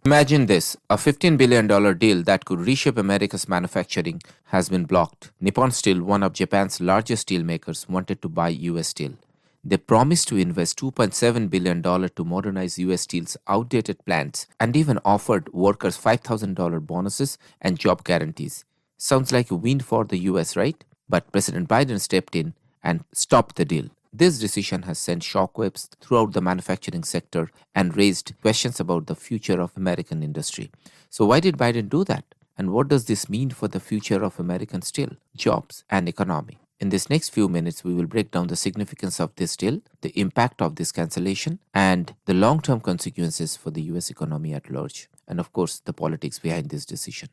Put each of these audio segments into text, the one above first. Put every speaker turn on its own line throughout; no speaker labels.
Imagine this, a $15 billion deal that could reshape America's manufacturing has been blocked. Nippon Steel, one of Japan's largest steel makers, wanted to buy US Steel. They promised to invest $2.7 billion to modernize US Steel's outdated plants and even offered workers $5,000 bonuses and job guarantees. Sounds like a win for the US, right? But President Biden stepped in and stopped the deal. This decision has sent shockwaves throughout the manufacturing sector and raised questions about the future of American industry. So, why did Biden do that? And what does this mean for the future of American steel, jobs, and economy? In this next few minutes, we will break down the significance of this deal, the impact of this cancellation, and the long term consequences for the US economy at large, and of course, the politics behind this decision.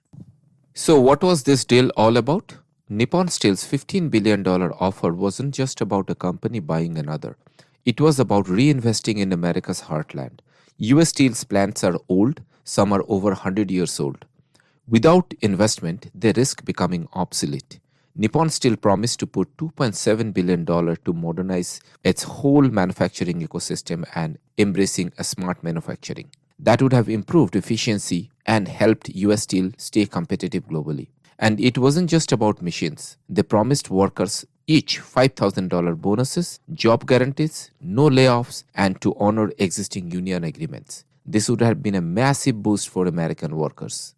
So, what was this deal all about? Nippon Steel's $15 billion offer wasn't just about a company buying another. It was about reinvesting in America's heartland. US Steel's plants are old, some are over 100 years old. Without investment, they risk becoming obsolete. Nippon Steel promised to put $2.7 billion to modernize its whole manufacturing ecosystem and embracing a smart manufacturing. That would have improved efficiency and helped US Steel stay competitive globally. And it wasn't just about machines. They promised workers each $5,000 bonuses, job guarantees, no layoffs, and to honor existing union agreements. This would have been a massive boost for American workers.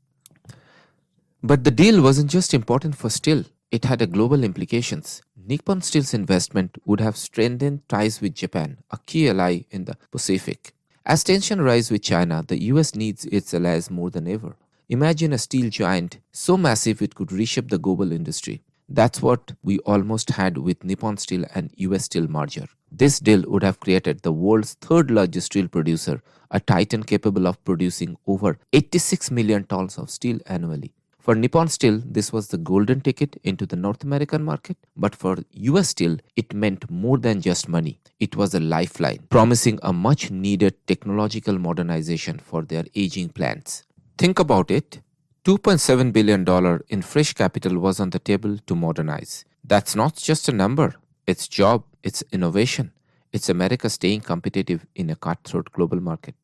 But the deal wasn't just important for steel, it had a global implications. Nippon Steel's investment would have strengthened ties with Japan, a key ally in the Pacific. As tension rises with China, the US needs its allies more than ever. Imagine a steel giant so massive it could reshape the global industry. That's what we almost had with Nippon Steel and US Steel merger. This deal would have created the world's third largest steel producer, a titan capable of producing over 86 million tons of steel annually. For Nippon Steel, this was the golden ticket into the North American market, but for US Steel, it meant more than just money. It was a lifeline, promising a much needed technological modernization for their aging plants. Think about it. $2.7 billion in fresh capital was on the table to modernize. That's not just a number. It's job, it's innovation. It's America staying competitive in a cutthroat global market.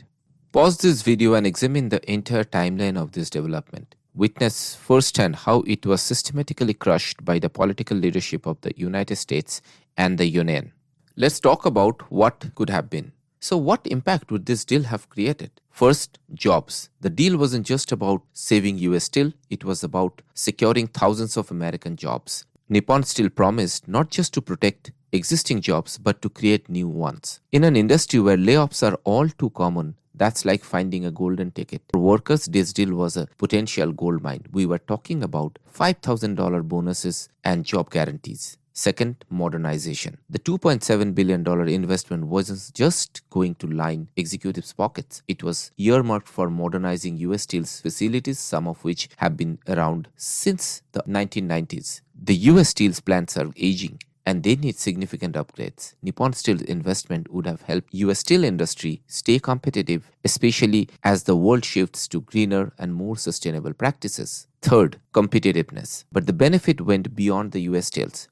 Pause this video and examine the entire timeline of this development. Witness firsthand how it was systematically crushed by the political leadership of the United States and the Union. Let's talk about what could have been. So, what impact would this deal have created? First, jobs. The deal wasn't just about saving US Steel, it was about securing thousands of American jobs. Nippon Steel promised not just to protect existing jobs but to create new ones. In an industry where layoffs are all too common, that's like finding a golden ticket. For workers, this deal was a potential goldmine. We were talking about $5,000 bonuses and job guarantees. Second, modernization. The $2.7 billion investment wasn't just going to line executives' pockets. It was earmarked for modernizing US Steel's facilities, some of which have been around since the 1990s. The US Steel's plants are aging and they need significant upgrades. Nippon Steel's investment would have helped US Steel industry stay competitive, especially as the world shifts to greener and more sustainable practices. Third, competitiveness. But the benefit went beyond the US Steels.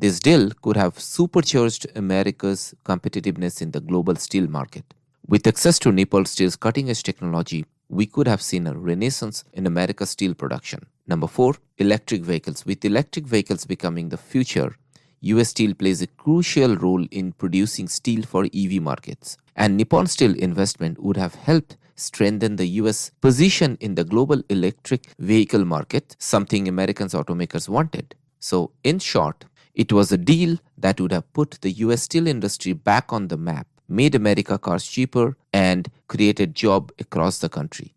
This deal could have supercharged America's competitiveness in the global steel market. With access to Nippon Steel's cutting-edge technology, we could have seen a renaissance in America's steel production. Number 4, electric vehicles. With electric vehicles becoming the future, US Steel plays a crucial role in producing steel for EV markets. And Nippon Steel investment would have helped strengthen the US position in the global electric vehicle market, something American automakers wanted. So, in short, it was a deal that would have put the US steel industry back on the map, made America cars cheaper, and created jobs across the country.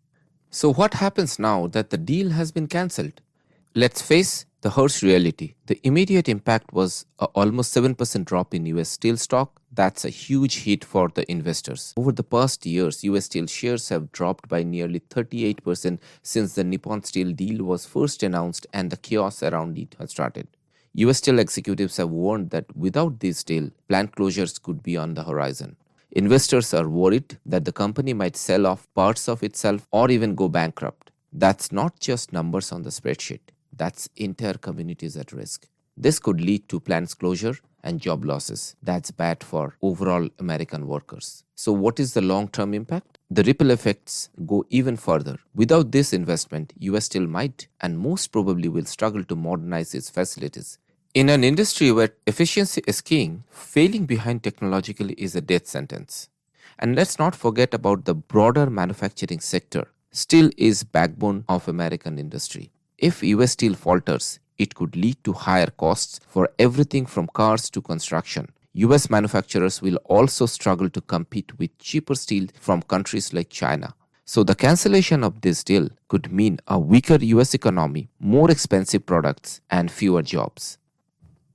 So what happens now that the deal has been cancelled? Let's face the harsh reality. The immediate impact was an almost 7% drop in US steel stock. That's a huge hit for the investors. Over the past years, US Steel shares have dropped by nearly 38% since the Nippon Steel deal was first announced and the chaos around it has started. US Steel executives have warned that without this deal, plant closures could be on the horizon. Investors are worried that the company might sell off parts of itself or even go bankrupt. That's not just numbers on the spreadsheet. That's entire communities at risk. This could lead to plants closure, and job losses. That's bad for overall American workers. So, what is the long-term impact? The ripple effects go even further. Without this investment, US Steel might and most probably will struggle to modernize its facilities. In an industry where efficiency is king, failing behind technologically is a death sentence. And let's not forget about the broader manufacturing sector. Steel is backbone of American industry. If US Steel falters, it could lead to higher costs for everything from cars to construction. US manufacturers will also struggle to compete with cheaper steel from countries like China. So the cancellation of this deal could mean a weaker US economy, more expensive products, and fewer jobs.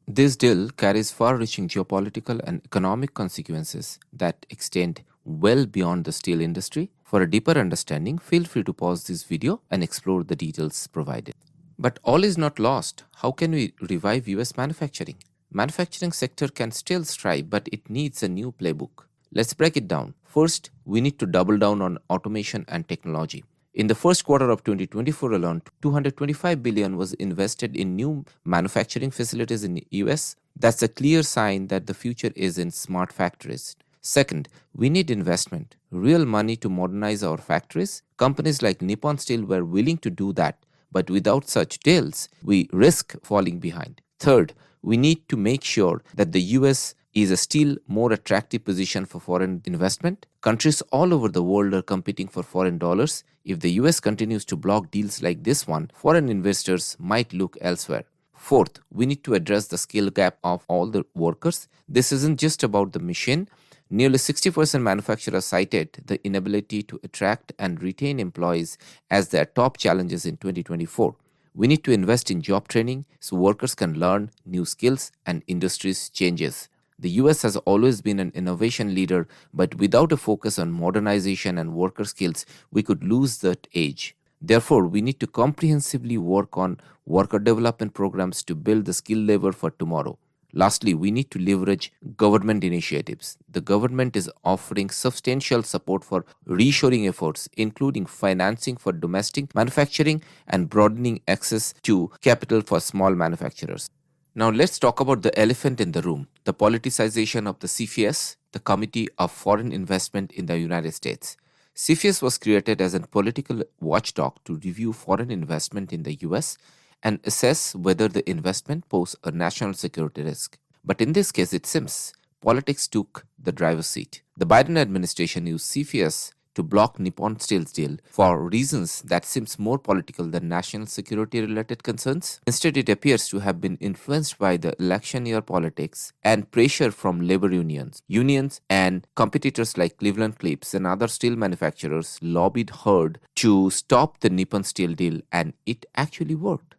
This deal carries far-reaching geopolitical and economic consequences that extend well beyond the steel industry. For a deeper understanding, feel free to pause this video and explore the details provided. But all is not lost. How can we revive US manufacturing? Manufacturing sector can still strive, but it needs a new playbook. Let's break it down. First, we need to double down on automation and technology. In the first quarter of 2024 alone, $225 billion was invested in new manufacturing facilities in the US. That's a clear sign that the future is in smart factories. Second, we need investment, real money to modernize our factories. Companies like Nippon Steel were willing to do that, but without such deals, we risk falling behind. Third, we need to make sure that the US is a still more attractive position for foreign investment. Countries all over the world are competing for foreign dollars. If the US continues to block deals like this one, foreign investors might look elsewhere. Fourth, we need to address the skill gap of all the workers. This isn't just about the machine. Nearly 60% manufacturers cited the inability to attract and retain employees as their top challenges in 2024. We need to invest in job training so workers can learn new skills and industries changes. The US has always been an innovation leader, but without a focus on modernization and worker skills, we could lose that edge. Therefore, we need to comprehensively work on worker development programs to build the skill labor for tomorrow. Lastly, we need to leverage government initiatives. The government is offering substantial support for reshoring efforts, including financing for domestic manufacturing and broadening access to capital for small manufacturers. Now let's talk about the elephant in the room, the politicization of the CFIUS, the Committee of Foreign Investment in the United States. CFIUS was created as a political watchdog to review foreign investment in the US and assess whether the investment poses a national security risk. But in this case, it seems politics took the driver's seat. The Biden administration used CFIUS to block Nippon Steel's deal for reasons that seems more political than national security related concerns. Instead, it appears to have been influenced by the election year politics and pressure from labor unions. Unions and competitors like Cleveland-Cliffs and other steel manufacturers lobbied hard to stop the Nippon Steel deal, and it actually worked.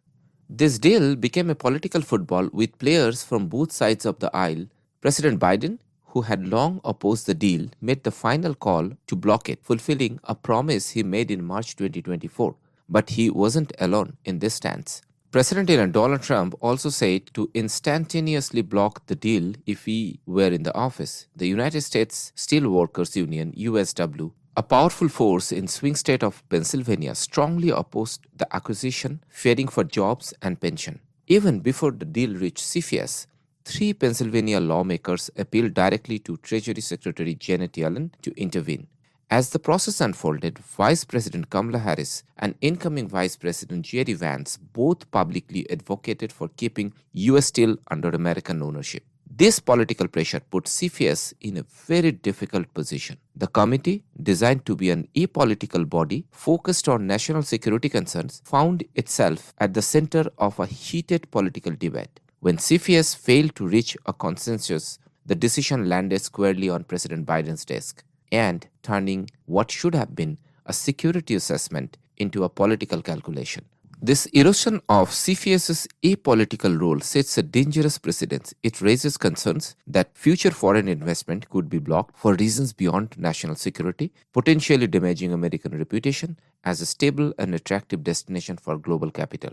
This deal became a political football with players from both sides of the aisle. President Biden, who had long opposed the deal, made the final call to block it, fulfilling a promise he made in March 2024. But he wasn't alone in this stance. President Donald Trump also said to instantaneously block the deal if he were in the office. The United States Steelworkers Union, USW, a powerful force in swing state of Pennsylvania, strongly opposed the acquisition, fearing for jobs and pension. Even before the deal reached CFIUS, 3 Pennsylvania lawmakers appealed directly to Treasury Secretary Janet Yellen to intervene. As the process unfolded, Vice President Kamala Harris and incoming Vice President J.D. Vance both publicly advocated for keeping U.S. Steel under American ownership. This political pressure put CFIUS in a very difficult position. The committee, designed to be an apolitical body focused on national security concerns, found itself at the center of a heated political debate. When CFIUS failed to reach a consensus, the decision landed squarely on President Biden's desk, and turning what should have been a security assessment into a political calculation. This erosion of CFIUS's apolitical role sets a dangerous precedent. It raises concerns that future foreign investment could be blocked for reasons beyond national security, potentially damaging American reputation as a stable and attractive destination for global capital.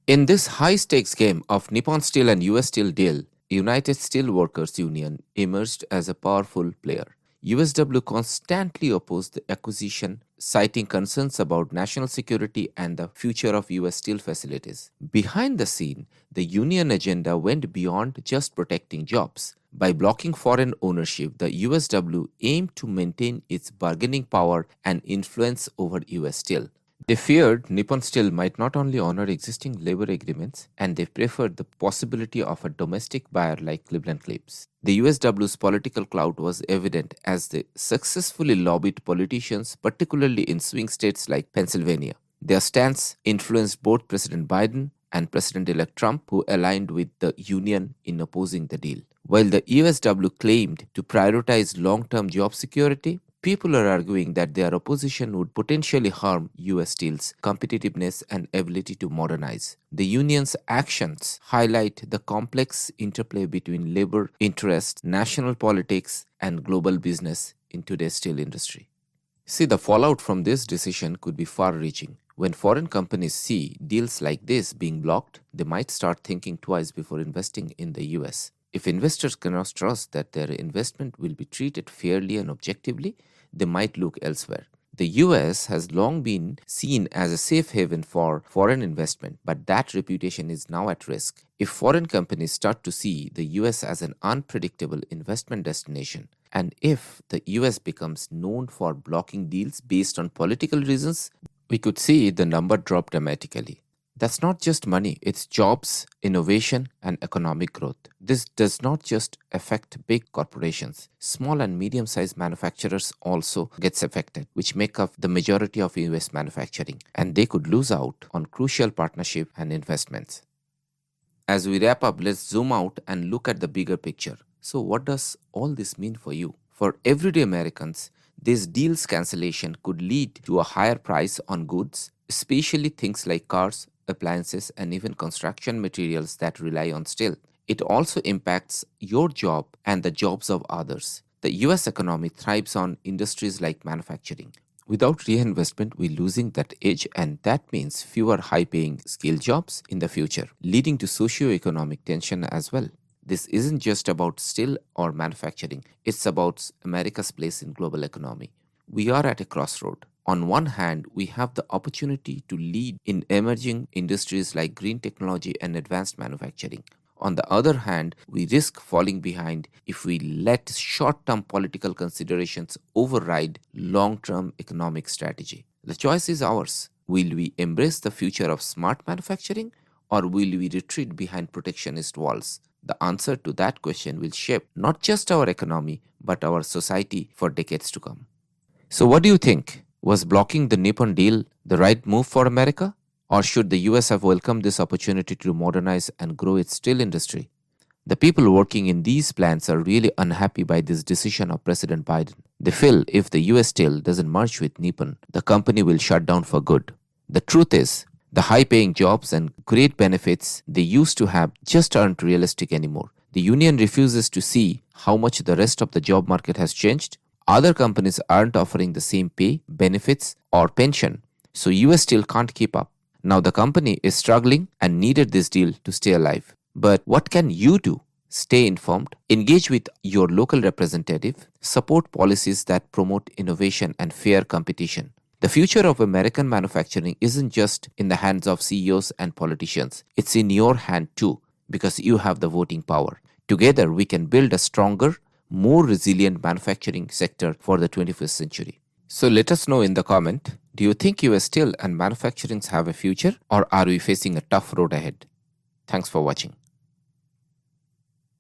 In this high-stakes game of Nippon Steel and US Steel deal, United Steelworkers Union emerged as a powerful player. USW constantly opposed the acquisition, citing concerns about national security and the future of US steel facilities. Behind the scene, the union agenda went beyond just protecting jobs. By blocking foreign ownership, the USW aimed to maintain its bargaining power and influence over US steel. They feared Nippon Steel might not only honor existing labor agreements, and they preferred the possibility of a domestic buyer like Cleveland-Cliffs. The USW's political clout was evident as they successfully lobbied politicians, particularly in swing states like Pennsylvania. Their stance influenced both President Biden and President-elect Trump, who aligned with the union in opposing the deal. While the USW claimed to prioritize long-term job security, people are arguing that their opposition would potentially harm US Steel's competitiveness and ability to modernize. The union's actions highlight the complex interplay between labor interests, national politics, and global business in today's steel industry. See, the fallout from this decision could be far-reaching. When foreign companies see deals like this being blocked, they might start thinking twice before investing in the US. If investors cannot trust that their investment will be treated fairly and objectively, they might look elsewhere. The US has long been seen as a safe haven for foreign investment, but that reputation is now at risk. If foreign companies start to see the US as an unpredictable investment destination, and if the US becomes known for blocking deals based on political reasons, we could see the number drop dramatically. That's not just money, it's jobs, innovation, and economic growth. This does not just affect big corporations. Small and medium-sized manufacturers also gets affected, which make up the majority of US manufacturing, and they could lose out on crucial partnership and investments. As we wrap up, let's zoom out and look at the bigger picture. So what does all this mean for you? For everyday Americans, this deal's cancellation could lead to a higher price on goods, especially things like cars, appliances, and even construction materials that rely on steel. It also impacts your job and the jobs of others. The US economy thrives on industries like manufacturing. Without reinvestment, we're losing that edge, and that means fewer high-paying skilled jobs in the future, leading to socio-economic tension as well. This isn't just about steel or manufacturing, it's about America's place in global economy. We are at a crossroad. On one hand, we have the opportunity to lead in emerging industries like green technology and advanced manufacturing. On the other hand, we risk falling behind if we let short-term political considerations override long-term economic strategy. The choice is ours. Will we embrace the future of smart manufacturing, or will we retreat behind protectionist walls? The answer to that question will shape not just our economy, but our society for decades to come. So what do you think? Was blocking the Nippon deal the right move for America? Or should the US have welcomed this opportunity to modernize and grow its steel industry? The people working in these plants are really unhappy by this decision of President Biden. They feel if the US Steel doesn't merge with Nippon, the company will shut down for good. The truth is, the high-paying jobs and great benefits they used to have just aren't realistic anymore. The union refuses to see how much the rest of the job market has changed. Other companies aren't offering the same pay, benefits, or pension, so US Steel can't keep up. Now the company is struggling and needed this deal to stay alive. But what can you do? Stay informed, engage with your local representative, support policies that promote innovation and fair competition. The future of American manufacturing isn't just in the hands of CEOs and politicians. It's in your hand too, because you have the voting power. Together, we can build a stronger, more resilient manufacturing sector for the 21st century. So let us know in the comment, do you think US Steel and manufacturing have a future, or are we facing a tough road ahead? Thanks for watching.